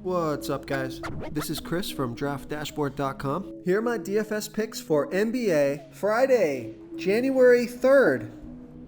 What's up, guys? This is Chris from DraftDashboard.com. Here are my DFS picks for NBA Friday, January 3rd.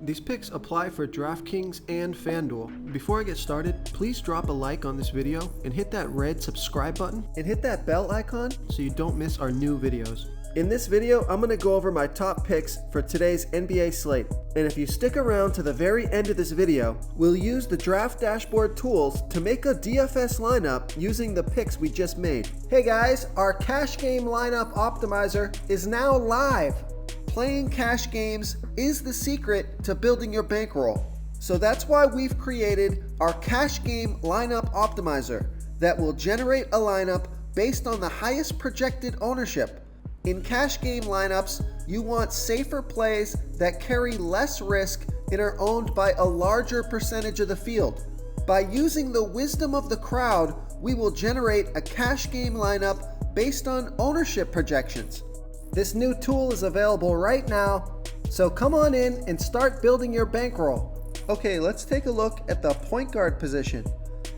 These picks apply for DraftKings and FanDuel. Before I get started, please drop a like on this video and hit that red subscribe button and hit that bell icon so you don't miss our new videos. In this video, I'm going to go over my top picks for today's NBA slate. And if you stick around to the very end of this video, we'll use the Draft Dashboard tools to make a DFS lineup using the picks we just made. Hey guys, our cash game lineup optimizer is now live. Playing cash games is the secret to building your bankroll. So that's why we've created our cash game lineup optimizer that will generate a lineup based on the highest projected ownership. In cash game lineups, you want safer plays that carry less risk and are owned by a larger percentage of the field. By using the wisdom of the crowd, we will generate a cash game lineup based on ownership projections. This new tool is available right now, so come on in and start building your bankroll. Okay, let's take a look at the point guard position.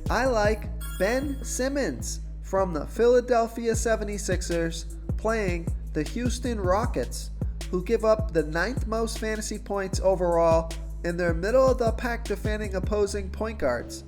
I like Ben Simmons from the Philadelphia 76ers playing the Houston Rockets, who give up the 9th most fantasy points overall and they're middle of the pack defending opposing point guards.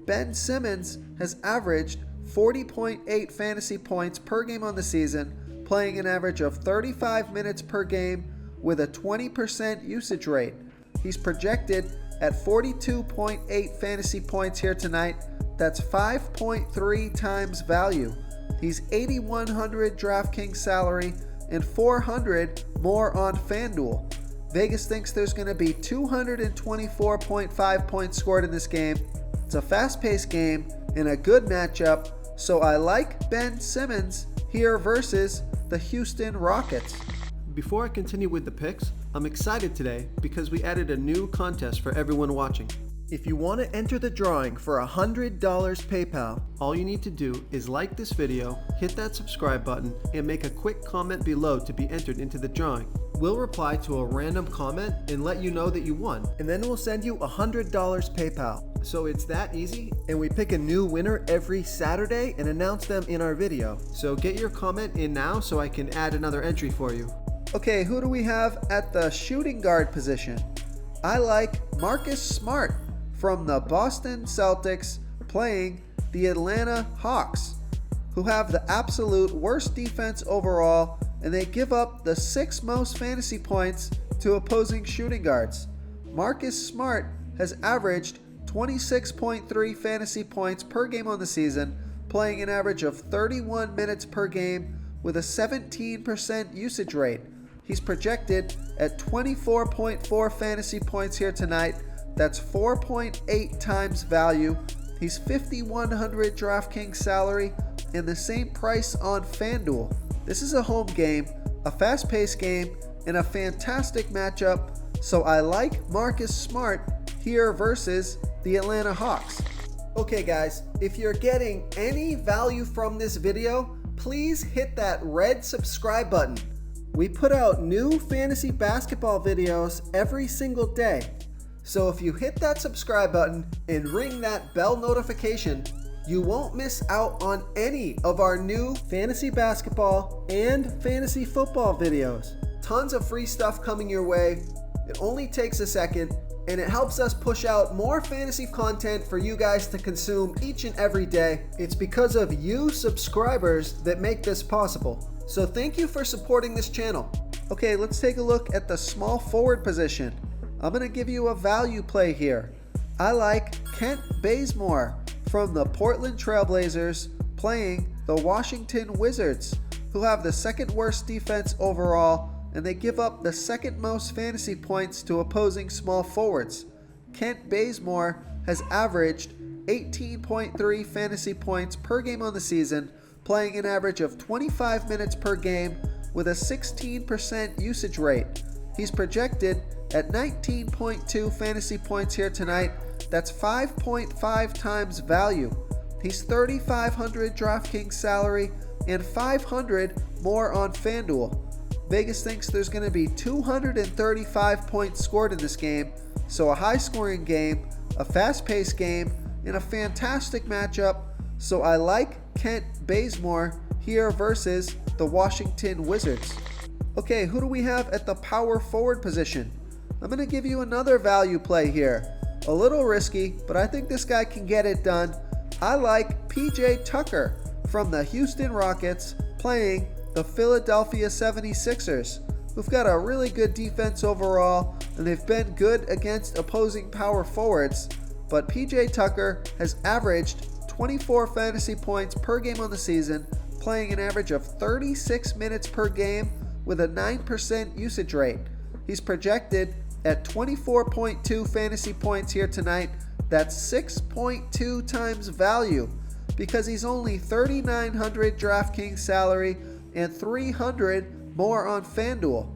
Ben Simmons has averaged 40.8 fantasy points per game on the season, playing an average of 35 minutes per game with a 20% usage rate. He's projected at 42.8 fantasy points here tonight. That's 5.3 times value. He's 8,100 DraftKings salary and 400 more on FanDuel. Vegas thinks there's going to be 224.5 points scored in this game. It's a fast-paced game and a good matchup, so I like Ben Simmons here versus the Houston Rockets. Before I continue with the picks, I'm excited today because we added a new contest for everyone watching. If you want to enter the drawing for $100 PayPal, all you need to do is like this video, hit that subscribe button, and make a quick comment below to be entered into the drawing. We'll reply to a random comment and let you know that you won, and then we'll send you $100 PayPal. So it's that easy, and we pick a new winner every Saturday and announce them in our video. So get your comment in now so I can add another entry for you. Okay, who do we have at the shooting guard position? I like Marcus Smart from the Boston Celtics playing the Atlanta Hawks, who have the absolute worst defense overall, and they give up the 6th most fantasy points to opposing shooting guards. Marcus Smart has averaged 26.3 fantasy points per game on the season, playing an average of 31 minutes per game with a 17% usage rate. He's projected at 24.4 fantasy points here tonight. That's 4.8 times value. He's 5,100 DraftKings salary and the same price on FanDuel. This is a home game, a fast-paced game, and a fantastic matchup, so I like Marcus Smart here versus the Atlanta Hawks. Okay guys, if you're getting any value from this video, please hit that red subscribe button. We put out new fantasy basketball videos every single day. So if you hit that subscribe button and ring that bell notification, you won't miss out on any of our new fantasy basketball and fantasy football videos. Tons of free stuff coming your way. It only takes a second, and it helps us push out more fantasy content for you guys to consume each and every day. It's because of you subscribers that make this possible. So thank you for supporting this channel. Okay, let's take a look at the small forward position. I'm going to give you a value play here. I like Kent Bazemore from the Portland Trailblazers playing the Washington Wizards, who have the 2nd worst defense overall, and they give up the 2nd most fantasy points to opposing small forwards. Kent Bazemore has averaged 18.3 fantasy points per game on the season, playing an average of 25 minutes per game with a 16% usage rate. He's projected at 19.2 fantasy points here tonight. That's 5.5 times value. He's 3,500 DraftKings salary and 500 more on FanDuel. Vegas thinks there's going to be 235 points scored in this game, so a high-scoring game, a fast-paced game, and a fantastic matchup so I like Kent Bazemore here versus the Washington Wizards. Okay, who do we have at the power forward position? I'm going to give you another value play here. A little risky, but I think this guy can get it done. I like PJ Tucker from the Houston Rockets playing the Philadelphia 76ers, who've got a really good defense overall, and they've been good against opposing power forwards. But PJ Tucker has averaged 24 fantasy points per game on the season, playing an average of 36 minutes per game with a 9% usage rate. He's projected at 24.2 fantasy points here tonight. That's 6.2 times value because he's only $3,900 DraftKings salary and $300 more on FanDuel.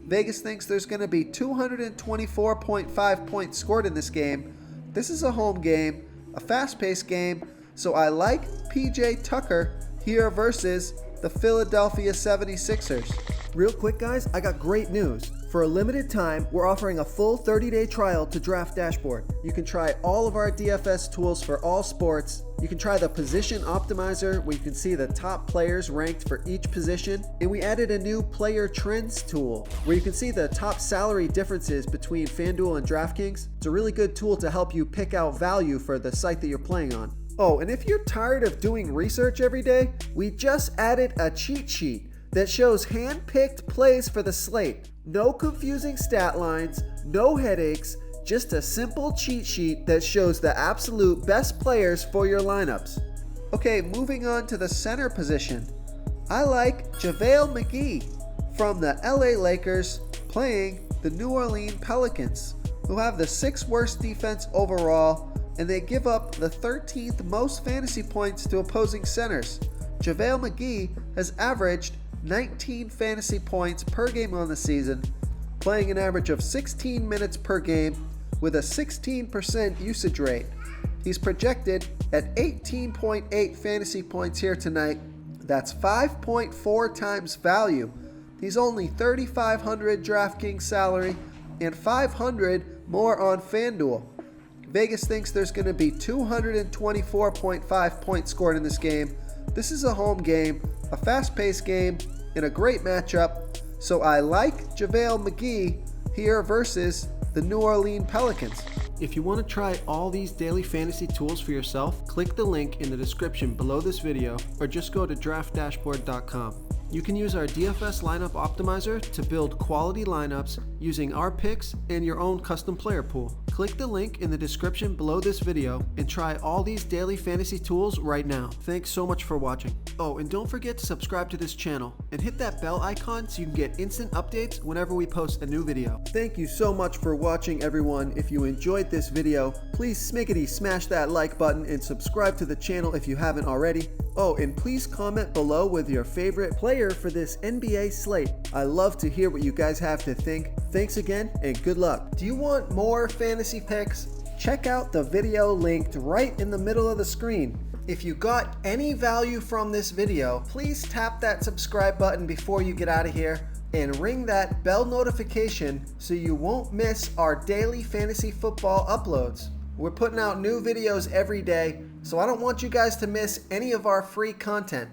Vegas thinks there's going to be 224.5 points scored in this game. This is a home game, a fast-paced game, so I like PJ Tucker here versus the Philadelphia 76ers. Real quick, guys, I got great news. For a limited time, we're offering a full 30-day trial to Draft Dashboard. You can try all of our DFS tools for all sports. You can try the Position Optimizer, where you can see the top players ranked for each position. And we added a new Player Trends tool, where you can see the top salary differences between FanDuel and DraftKings. It's a really good tool to help you pick out value for the site that you're playing on. Oh, and if you're tired of doing research every day, we just added a cheat sheet that shows hand-picked plays for the slate. No confusing stat lines, no headaches, just a simple cheat sheet that shows the absolute best players for your lineups. Okay, moving on to the center position. I like JaVale McGee from the LA Lakers playing the New Orleans Pelicans, who have the 6th worst defense overall, and they give up the 13th most fantasy points to opposing centers. JaVale McGee has averaged 19 fantasy points per game on the season, playing an average of 16 minutes per game with a 16% usage rate. He's projected at 18.8 fantasy points here tonight. That's 5.4 times value. He's only $3,500 DraftKings salary and $500 more on FanDuel. Vegas thinks there's going to be 224.5 points scored in this game. This is a home game, a fast-paced game, and a great matchup, so I like JaVale McGee here versus the New Orleans Pelicans. If you want to try all these daily fantasy tools for yourself, click the link in the description below this video or just go to draftdashboard.com. You can use our DFS lineup optimizer to build quality lineups using our picks and your own custom player pool. Click the link in the description below this video and try all these daily fantasy tools right now. Thanks so much for watching. Oh, and don't forget to subscribe to this channel and hit that bell icon so you can get instant updates whenever we post a new video. Thank you so much for watching, everyone. If you enjoyed this video, please smiggity smash that like button and subscribe to the channel if you haven't already. Oh, and please comment below with your favorite player for this NBA slate. I love to hear what you guys have to think. Thanks again and good luck. Do you want more fantasy picks? Check out the video linked right in the middle of the screen. If you got any value from this video, please tap that subscribe button before you get out of here and ring that bell notification so you won't miss our daily fantasy football uploads. We're putting out new videos every day, so I don't want you guys to miss any of our free content.